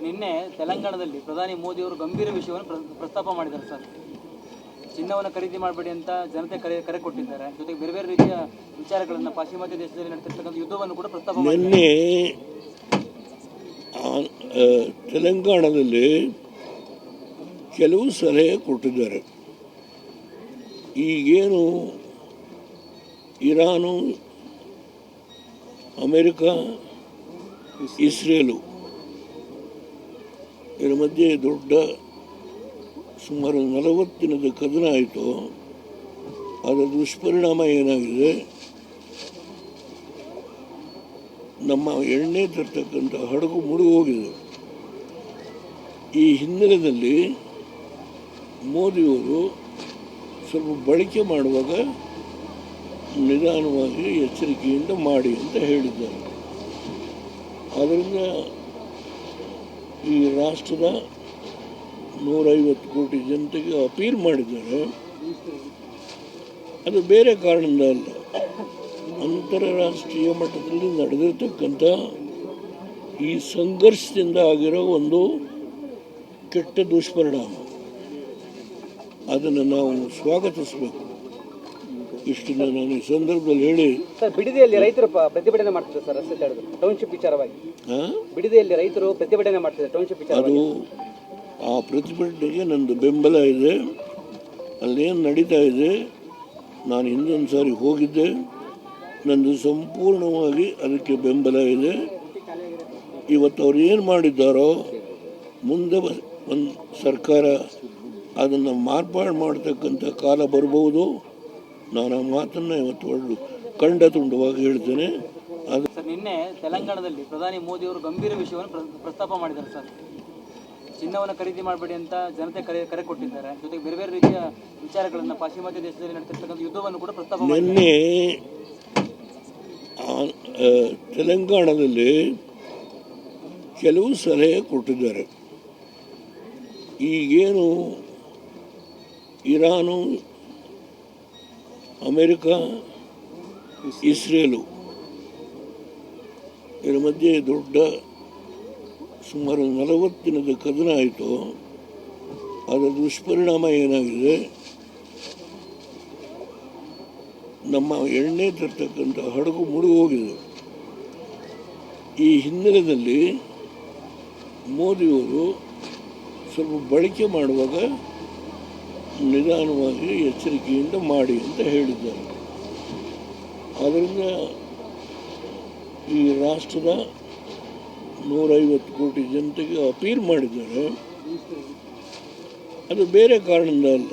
Sir ನಿನ್ನೆ ತೆಲಂಗಾಣದಲ್ಲಿ ಪ್ರಧಾನಿ ಮೋದಿ ಅವರು ಗಂಭೀರ ವಿಷಯವನ್ನು ಪ್ರಸ್ತಾಪ ಮಾಡಿದ್ದಾರೆ ಸರ್. ಚಿನ್ನವನ್ನು ಖರೀದಿ ಮಾಡಬೇಡಿ ಅಂತ ಜನತೆ ಕರೆ ಕೊಟ್ಟಿದ್ದಾರೆ. ಜೊತೆಗೆ ಬೇರೆ ಬೇರೆ ರೀತಿಯ ವಿಚಾರಗಳನ್ನು ಪಾಶ್ಚಿಮಾತ್ಯ ದೇಶದಲ್ಲಿ ನಡೆತಿರ್ತಕ್ಕಂಥ ಯುದ್ಧವನ್ನು ಕೂಡ ಪ್ರಸ್ತಾಪ ಮಾಡಿದ್ದಾರೆ. ನಿನ್ನೆ ತೆಲಂಗಾಣದಲ್ಲಿ ಕೆಲವು ಸಲಹೆ ಕೊಟ್ಟಿದ್ದಾರೆ. ಈಗೇನು ಇರಾನು, ಅಮೇರಿಕ, ಇಸ್ರೇಲು ಇದರ ಮಧ್ಯೆ ದೊಡ್ಡ ಸುಮಾರು 40 ದಿನದ ಕದನ ಆಯಿತು. ಅದರ ದುಷ್ಪರಿಣಾಮ ಏನಾಗಿದೆ, ನಮ್ಮ ಎಣ್ಣೆ ತರ್ತಕ್ಕಂಥ ಹಡಗು ಮುಳುಗಿ ಹೋಗಿದೆ. ಈ ಹಿನ್ನೆಲೆಯಲ್ಲಿ ಮೋದಿಯವರು ಸ್ವಲ್ಪ ಬಳಕೆ ಮಾಡುವಾಗ ನಿಧಾನವಾಗಿ ಎಚ್ಚರಿಕೆಯಿಂದ ಮಾಡಿ ಅಂತ ಹೇಳಿದ್ದಾರೆ. ಆದ್ದರಿಂದ ಈ ರಾಷ್ಟ್ರದ 150 ಕೋಟಿ ಜನತೆಗೆ ಅಪೀಲ್ ಮಾಡಿದ್ದಾರೆ. ಅದು ಬೇರೆ ಕಾರಣದಿಂದ ಅಲ್ಲ, ಅಂತಾರಾಷ್ಟ್ರೀಯ ಮಟ್ಟದಲ್ಲಿ ನಡೆದಿರ್ತಕ್ಕಂಥ ಈ ಸಂಘರ್ಷದಿಂದ ಆಗಿರೋ ಒಂದು ಕೆಟ್ಟ ದುಷ್ಪರಿಣಾಮ. ಅದನ್ನು ನಾವು ಸ್ವಾಗತಿಸಬೇಕು. ಇಷ್ಟನ್ನ ನಾನು ಈ ಸಂದರ್ಭದಲ್ಲಿ ಹೇಳಿ. ಸರ್, ಬಿಡದಿಯಲ್ಲಿ ರೈತರು ಪ್ರತಿಭಟನೆ ಮಾಡ್ತಿದ್ದಾರೆ ಸರ್, ರಸ್ತೆ ತಡೆದು ಟೌನ್ಶಿಪ್ ವಿಚಾರವಾಗಿ. ಬಿಡದಿಯಲ್ಲಿ ರೈತರು ಪ್ರತಿಭಟನೆ ಮಾಡ್ತಿದ್ದಾರೆ ಟೌನ್ಶಿಪ್ ವಿಚಾರವಾಗಿ. ಅದು ಆ ಪ್ರತಿಭಟನೆಗೆ ನಂದು ಬೆಂಬಲ ಇದೆ. ಅಲ್ಲೇನು ನಡೀತಾ ಇದೆ, ನಾನು ಹಿಂದೊಂದು ಸಾರಿ ಹೋಗಿದ್ದೆ, ನಂದು ಸಂಪೂರ್ಣವಾಗಿ ಅದಕ್ಕೆ ಬೆಂಬಲ ಇದೆ. ಇವತ್ತು ಅವ್ರು ಏನು ಮಾಡಿದ್ದಾರೋ ಮುಂದೆ ಒಂದು ಸರ್ಕಾರ ಅದನ್ನು ಮಾರ್ಪಾಡು ಮಾಡ್ತಕ್ಕಂಥ ಕಾಲ ಬರ್ಬೋದು. ನಾನು ಆ ಮಾತನ್ನು ಇವತ್ತು ಖಂಡ ತುಂಡವಾಗಿ ಹೇಳ್ತೇನೆ. ಅದು ಸರ್, ನಿನ್ನೆ ತೆಲಂಗಾಣದಲ್ಲಿ ಪ್ರಧಾನಿ ಮೋದಿ ಅವರು ಗಂಭೀರ ವಿಷಯವನ್ನು ಪ್ರಸ್ತಾಪ ಮಾಡಿದ್ದಾರೆ ಸರ್. ಚಿನ್ನವನ್ನು ಖರೀದಿ ಮಾಡಬೇಡಿ ಅಂತ ಜನತೆ ಕರೆ ಕೊಟ್ಟಿದ್ದಾರೆ. ಜೊತೆಗೆ ಬೇರೆ ಬೇರೆ ರೀತಿಯ ವಿಚಾರಗಳನ್ನು ಪಾಶ್ಚಿಮಾತ್ಯ ದೇಶದಲ್ಲಿ ನಡೆತಿರ್ತಕ್ಕಂಥ ಯುದ್ಧವನ್ನು ಕೂಡ ಪ್ರಸ್ತಾಪ ಮಾಡಿದ್ದಾರೆ. ನಿನ್ನೆ ತೆಲಂಗಾಣದಲ್ಲಿ ಕೆಲವು ಸಲಹೆ ಕೊಟ್ಟಿದ್ದಾರೆ. ಈಗೇನು ಇರಾನು, ಅಮೇರಿಕ, ಇಸ್ರೇಲು ಇದರ ಮಧ್ಯೆ ದೊಡ್ಡ ಸುಮಾರು 40 ದಿನದ ಕದನ ಆಯಿತು. ಅದರ ದುಷ್ಪರಿಣಾಮ ಏನಾಗಿದೆ, ನಮ್ಮ ಎಣ್ಣೆ ತರ್ತಕ್ಕಂಥ ಹಡಗು ಮುಳುಗಿ ಹೋಗಿದೆ. ಈ ಹಿನ್ನೆಲೆಯಲ್ಲಿ ಮೋದಿಯವರು ಸ್ವಲ್ಪ ಬಳಕೆ ಮಾಡುವಾಗ ನಿಧಾನವಾಗಿ ಎಚ್ಚರಿಕೆಯಿಂದ ಮಾಡಿ ಅಂತ ಹೇಳಿದ್ದಾರೆ. ಆದ್ದರಿಂದ ಈ ರಾಷ್ಟ್ರದ 150 ಕೋಟಿ ಜನತೆಗೆ ಅಪೀಲ್ ಮಾಡಿದ್ದಾರೆ. ಅದು ಬೇರೆ ಕಾರಣದಿಂದ ಅಲ್ಲ,